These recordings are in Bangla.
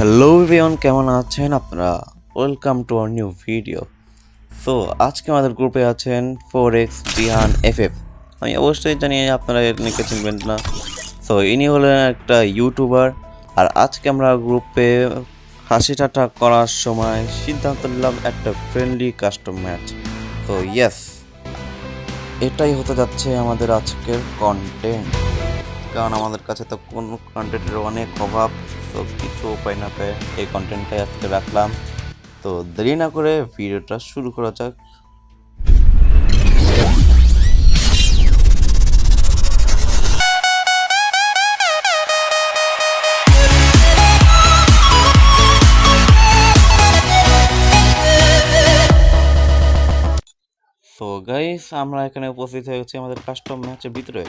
হ্যালো এভরিওয়ান, কেমন আছেন আপনারা? Welcome to our new video. So আজকে আমাদের গ্রুপে আছেন 4x জিহান এফএফ। আমি অবশ্যই জানি আপনারা এনাকে চিনবেন না। সো ইনি হলেন একটা ইউটিউবার, আর আজকে আমরা গ্রুপে হাসি ঠাট্টা করার সময় সিদ্ধান্ত নিলাম একটা ফ্রেন্ডলি কাস্টম ম্যাচ। তো ইয়েস, এটাই হতে যাচ্ছে আমাদের আজকের কন্টেন্ট, কারণ আমাদের কাছে তো কোনো কন্টেন্টের অনেক অভাব। তো কিছু উপায় না পেয়ে এই কন্টেন্টটাই আজকে রাখলাম। তো দেরি না করে ভিডিওটা শুরু করা যাক। সো গাইস, আমরা এখানে উপস্থিত হয়ে গেছি আমাদের কাস্টম ম্যাচের ভিতরে।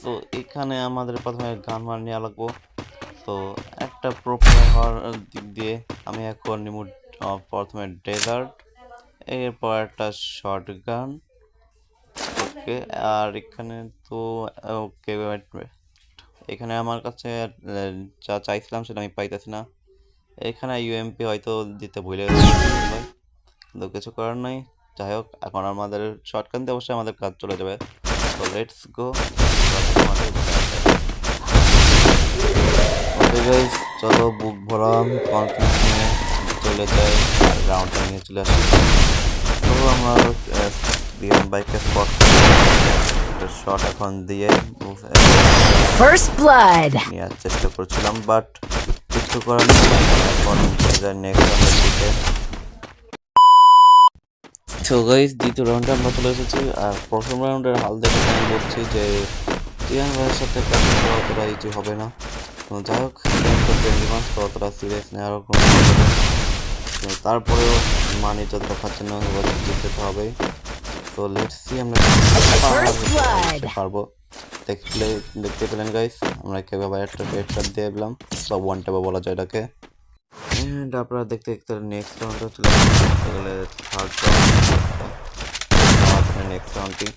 তো এখানে আমাদের প্রথমে গান মার নেওয়া লাগবো। তো একটা প্রো প্লেয়ার হওয়ার দিক দিয়ে আমি এখন নিব প্রথমে ডেজার্ট, এরপর একটা শর্ট গান। ওকে, আর এখানে তো ওকে, এখানে আমার কাছে যা চাইছিলাম সেটা আমি পাইতেছি না। এখানে ইউএমপি হয়তো দিতে ভুলে গেছি, কিন্তু কিছু করার নাই। যাই হোক, এখন আমাদের শর্টকান দিয়ে অবশ্যই আমাদের কাজ চলে যাবে। তো লেটস গো। ওকে গাইস, চলো বুক ভরা কনফিডেন্স নিয়ে চলে যাই আর রাউন্ডটা নিয়ে চলে আসি। তো আমরা বিয়ন বাইককে স্পট শট এখন দিয়ে First blood. নেওয়ার চেষ্টা করছিলাম, বাট কিছু করার নেই। এখন নেক্সট দিকে। তো গাইস, দ্বিতীয় রাউন্ডে আমরা চলে এসেছি, আর প্রথম রাউন্ডের হাল দেখে আমি বলছি যে জিয়ান ভাইয়ের সাথে কাজ করা অতটা ইজি হবে না। তো যাই হোক, তো ফ্রেন্ডলি ম্যাচ, তো অতটা সিরিয়াস নেওয়ার কোনো তারপরেও মানি যতটা খাচ্ছে না জিততে তো হবেই। তো লেটস সি আমরা পারবো। দেখতে পেলেন গাইস, আমরা কীভাবে একটা হেডশট দিয়ে দিলাম, বা ওয়ান ট্যাপও বলা যায় এটাকে। এন্ড আপনারা দেখতে দেখতে নেক্সট রাউন্ডে চলে গেলে থার্ড রাউন্ড, নেক্সট রাউন্ডটি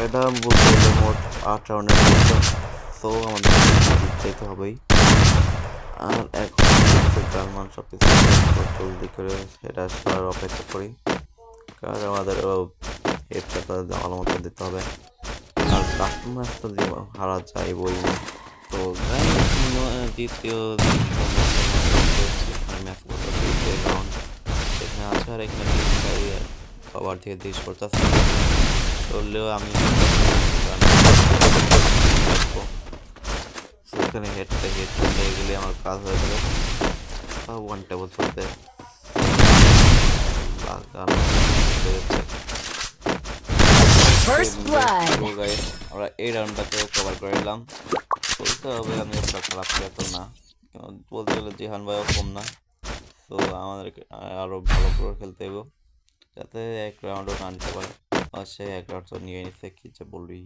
এটা বলতে গেলে মোট 8 রাউন্ডের মতো। সো আমাদের জিততেই তো হবেই। আর এখন জার্মান সব কিছু জলদি করে সেটা আসার অপেক্ষা করি, কারণ আমাদের হেডশটটা ভালো মতো দিতে হবে, আর কাস্টমার তো হারা যায় বই না। তো দ্বিতীয় ম্যাচ রাউন্ড সেখানে আছে, আর এখানে কভার থেকে দিস করতেছে চললেও আমি সেখানে হেড চলে গেলে আমার কাজ হয়ে যাবে, ওয়ান টেবল চলবে। First blood. আমরা এই রাউন্ডটাকেও কভার করে নিলাম। বলতে হবে আমি একটা খারাপ প্লেয়ার তো না, বলতে গেলে জিহান ভাইও কম না। তো আমাদেরকে আরও ভালো করে খেলতে হবে, যাতে এক রাউন্ডও না নিতে পারে। আর সে এক রাউন্ড তো নিয়ে নিচ্ছে, কি যে বলি।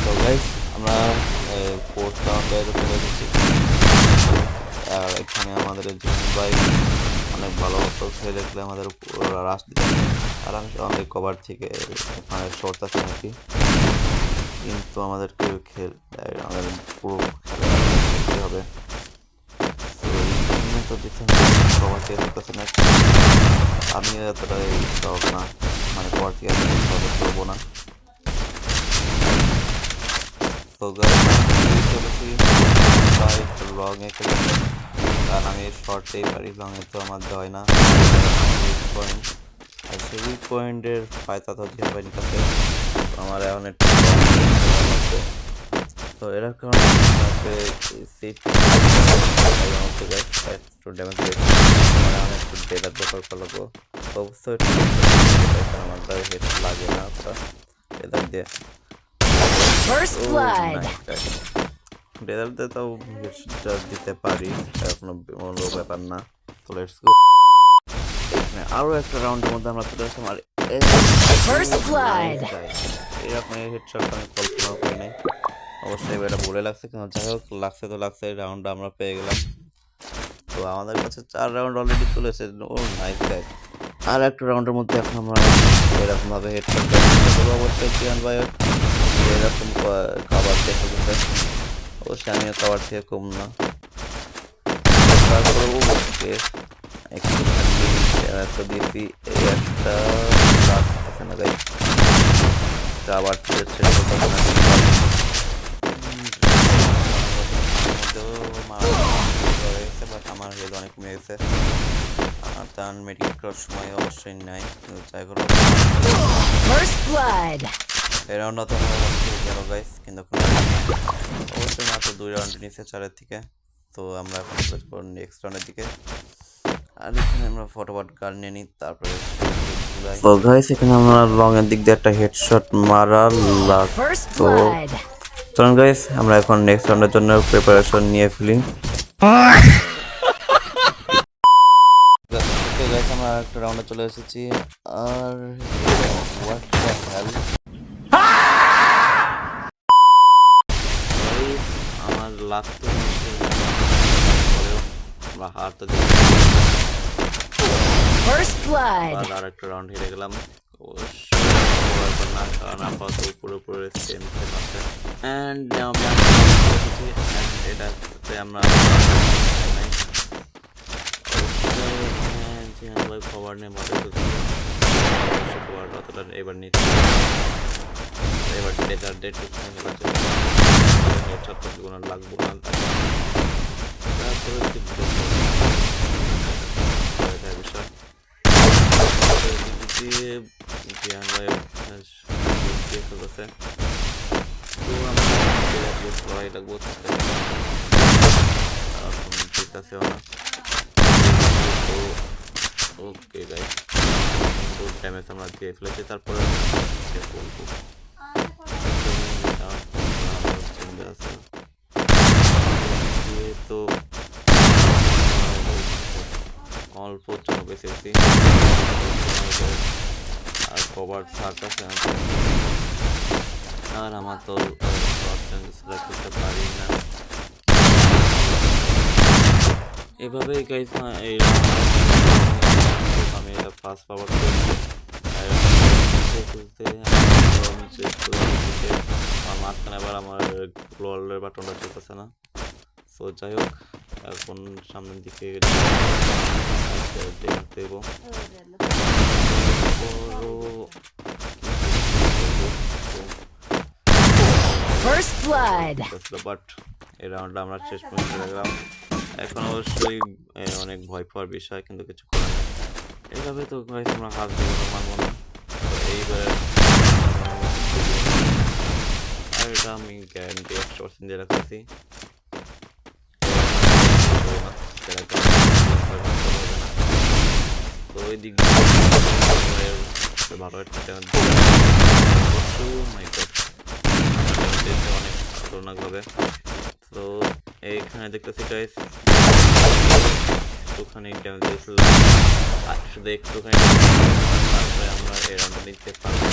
তো গাইস, আমরা ফোর্থ রাউন্ডে চলে এসেছি, আর এখানে আমাদের জিহান ভাই অনেক ভালো মতো খেলে দেখলে আমাদের রাশ দিতে, আর আমি আমাদের কভার থেকে ওখানে শর্ট আছে নাকি, কিন্তু আমাদেরকে আমাদের পুরো খেলতে হবে। তো দেখছেন কভার থেকে করতেছে না, আমি এতটা সহজ না, মানে কভার থেকে সহজে করবো না। তো চলেছি লংয়ে খেলেছি, কারণ আমি শর্টেই পারি, লংয়ে তো আমার হয় না পয়েন্ট, আর সেই উইক পয়েন্টের ফায়দা তো দিয়ে পাইনি কাছে। আমার এখন একটু তো এরকম একটু ড্যামেজ একটু ডেটার ব্যাপার করবো, অবশ্যই আমার দ্বারা হেড লাগে না ওটা ডেটার দিয়ে। First blood. ডেটার দিয়ে তাও দিতে পারি, কোনো ব্যাপার না। তো লেটস গো। আরো একটা রাউন্ডের মধ্যে আমরা চলে আসলাম, আর First blood. এরকম হেডশট আমি কল্পনাও করি নাই। অবশ্যই এটা বলে লাগছে, কিন্তু যাই হোক, লাগছে তো লাগছে, রাউন্ড আমরা পেয়ে গেলাম। তো আমাদের কাছে 4 রাউন্ড অলরেডি চলেছে। ও নাইস গাইস, আর একটা রাউন্ডের মধ্যে এখন আমরা এরকম ভাবে হেডশট করবো। অবশ্যই জিয়ান ভাই এরকম খাবার দেখে দিতে, অবশ্যই আমিও সবার থেকে কম না। তারপরে ওকে একটুখানি ড্যামেজ তো দিয়েছি, এই একটা লাগতেছে না গাইস, আবার শেষ করতেছে না। বাট আমার হেলথ অনেক কমে গেছে, আর তার মেডিকেট করার সময় অবশ্যই নাই, কিন্তু যাই করো First blood. এই রাউন্ডটা তো গেল গাইস, কিন্তু অবশ্যই মাত্র 2 রাউন্ড নিচে 4-এর থেকে। তো আমরা এখন নেক্সট রাউন্ডের দিকে, আর এখানে আমরা ফটোবট গান নিয়ে নিই, তারপরে তো গাইস এখানে আমরা লং এর দিক দিয়ে একটা হেডশট মারা First তো blood. চলুন গাইস আমরা এখন নেক্সট রাউন্ডের জন্য প্রিপারেশন নিয়ে ফেলি। ওকে গাইস আমরা একটা রাউন্ডে চলে এসেছি, আর হোয়াট দ্য হেল গাইস, আমার লাগতো আমরা হারতে First blood. আর একটা রাউন্ড হেরে গেলাম। অবশ্যই না, কারণ আপাতত উপরে উপরে সেম আছে, অ্যান্ড আমি এটাতে আমরা খবর নিয়ে মজা করছি, খবর অতটা এবার নিচ্ছি, এবার ডেটার ডেট কোনো লাগবো না। তারপরে বিষয় জিয়ান ভাই ফেলতেছে, তো আমরা করাই লাগবো, জিতাছে না। তো ওকে গাইস ড্যামেজ আমরা দিয়ে ফেলেছি, তারপরে বলবো তো অল্প জন্য বেঁচেছি, আর কভার থাকতেছে আর আমার তো সিলেক্ট করতে পারি না। এভাবেই গাইস এই আমি এটা ফাস্ট ফরওয়ার্ড করছি, আমার মাঝখানে আবার আমার গ্লোয়ালের বাটনটা চলতেছে না। সো যাই হোক এখন সামনের দিকে দেখতে দেবো, First blood. বাট এই রাউন্ডটা আমরা শেষ পর্যন্ত গেলাম। এখন অবশ্যই অনেক ভয় পাওয়ার বিষয়, কিন্তু কিছু করার নেই। এইভাবে তো আমরা হাত দিয়ে মানবো না। তো এইবার আর এটা আমি গ্যারান্টি 100% দিয়ে রাখতেছি, তো ওই দিক ভালো একটা অনেক খতরনাকভাবে। তো এইখানে দেখতেছি গাইস একটুখানি ড্যামেজ দিয়েছিলাম, শুধু একটুখানি, তারপরে আমরা এই রাউন্ডটা নিতে পারবো।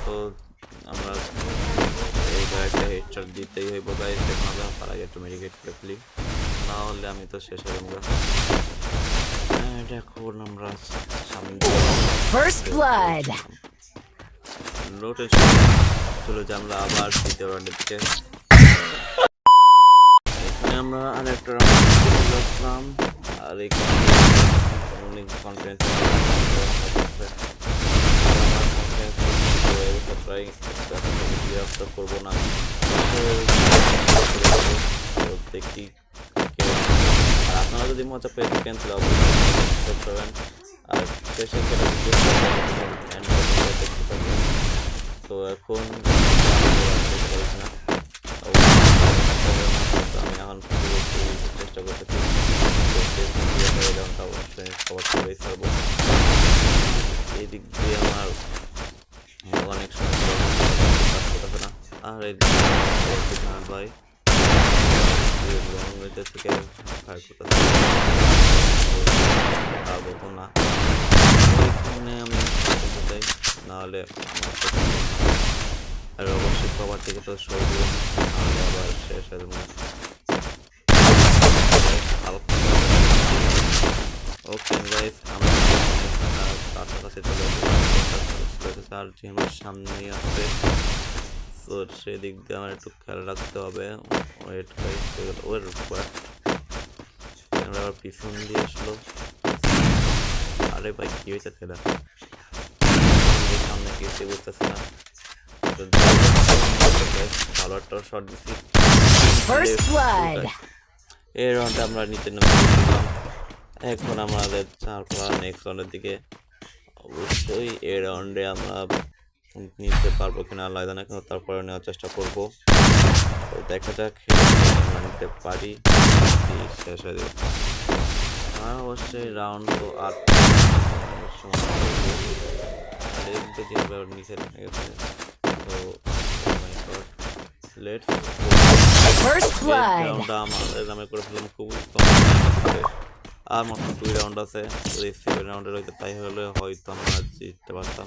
তো আমরা এইবার একটা হেডশট দিতেই হইব গাইস, এখন আমরা তার আগে একটু মেডিকেট করে ফেলি, না হলে আমি তো শেষ হয়ে যাবো। এখন আমরা সামনে First blood. রোটেশন চলে যে আমরা আবার দ্বিতীয় রাউন্ডের দিকে, এখানে আমরা আর একটা রাউন্ড চলে আসলাম, আর এখানে অনেক কনফিডেন্স করবো না, দেখি আপনারা যদি মজা পেয়ে থাকেন তাহলে অবশ্যই করবেন, আর শেষে তো এখন আমি এখন চেষ্টা করতেছি অবশ্যই কভার করেই ছাড়বো। এই দিক দিয়ে আমার অনেক সময় কাজ করতেছে না, আর এই ভাই থেকে ফায়ার করতেছে পারবো না, ওইখানে আমি চাই, নাহলে আর অবশ্যই কভার থেকে তো সরব, নাহলে আবার শেষ হয়ে যাবো। ওকে গাইস আমরা কাছাকাছি চলে আসছি, আর জিমের সামনেই আসছে, তো সেদিক দিয়ে আমার একটু খেয়াল রাখতে হবে। ওয়েট গাইস, ওর আবার পিছন দিয়ে আসলো। আরে ভাই কি হয়েছে সেটা সামনে গিয়েছে বুঝতেছি না। ভালো একটা শট দিচ্ছি। First blood. এই রাউন্ডে আমরা নিচে নেমেছিলাম। এখন আমাদের তারপর নেক্সট রাউন্ডের দিকে অবশ্যই এই রাউন্ডে আমরা নিতে পারবো কিনা আল্লাহ জানে, কিন্তু তারপরে নেওয়ার চেষ্টা করবো। তো দেখা যাক আমরা নিতে পারি কি শেষ হয়ে যাবে। আর অবশ্যই রাউন্ড তো আর নিচে নেমে গেছে। তো লেটস First blood. রাউন্ডটা আমাদের নামে করে ফেললাম খুবই কম। আর মাত্র 2 রাউন্ড আছে। যদি 7 রাউন্ডের হইতো তাই হলে হয়তো আমরা জিততে পারতাম,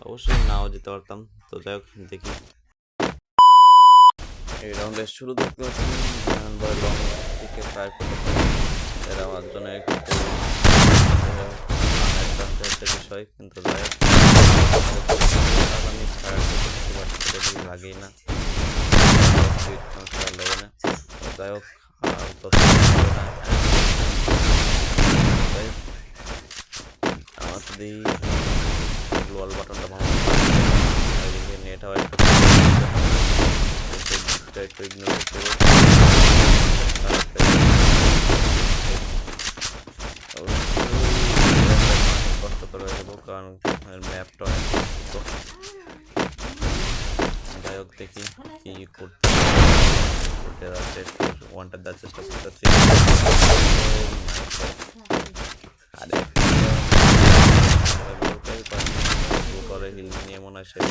অবশ্যই নাও জিততে পারতাম। তো যাই হোক দেখি। এই রাউন্ডের শুরু দেখতে হচ্ছে লং থেকে ফায়ার করতে এরা আমার জন্য একটু একটা বিষয়, কিন্তু যাই হোক আমি ফায়ার করতে বাট লাগেই না, লাগে না। তো যাই হোক আর তো আমার যদি ওয়াল বাটনটা ভালো নেট হয় একটু ইগনোর করতে হবে। কষ্টকর হয়ে যাবো কারণ ম্যাপটা অনেক কষ্ট। যাই হোক দেখি কি করতে যাচ্ছে, ওয়ানটা দেওয়ার চেষ্টা করতেছি। করে হিল নিয়ে মনে হয় সেই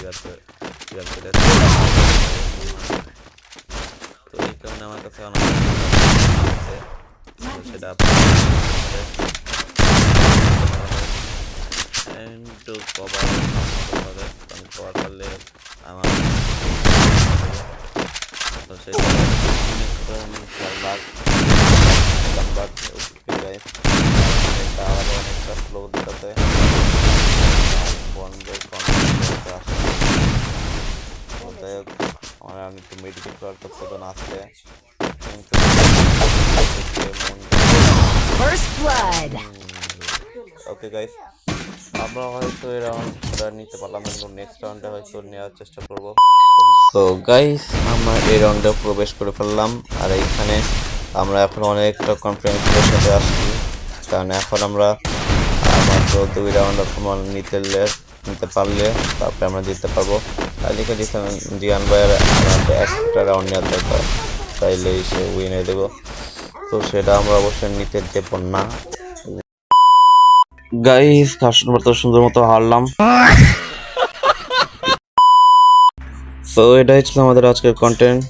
তো এই কারণে আমার কাছে অনেক সেটা কভার করলে আমার তো সেটা অনেকটা স্লো দিতে যাই হোক আমার আমি একটু মেডিকেট করার প্রয়োজন আছে। First blood. ওকে গাইস, আমরা হয়তো এই রাউন্ডটা নিতে পারলাম কিন্তু নেক্সট রাউন্ডে হয়তো নেওয়ার চেষ্টা করব। তো গাইস আমরা এই রাউন্ডে প্রবেশ করে ফেললাম, আর এইখানে আমরা এখন অনেকটা কনফিডেন্সের সাথে আসছি, কারণ এখন আমরা মাত্র 2 রাউন্ড নিতে পারলে তারপরে আমরা জিততে পারবো। আর লিখে দিচ্ছেন জিয়ান ভাইয়ের আমাদের একটা রাউন্ড নেওয়ার দরকার, তাইলেই সে উইন হয়ে দেবো। তো সেটা আমরা অবশ্যই নিতে দেব না। গাইস কাস্টমার তো সুন্দর মতো হারলাম। তো এটাই ছিল আমাদের আজকের কন্টেন্ট।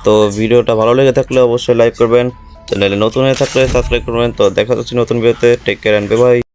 তো ভিডিওটা ভালো লেগে থাকলে অবশ্যই লাইক করবেন, চ্যানেলে নতুন হয়ে থাকলে সাবস্ক্রাইব করবেন। তো দেখা যাচ্ছে নতুন ভিডিওতে। Take care and bye by.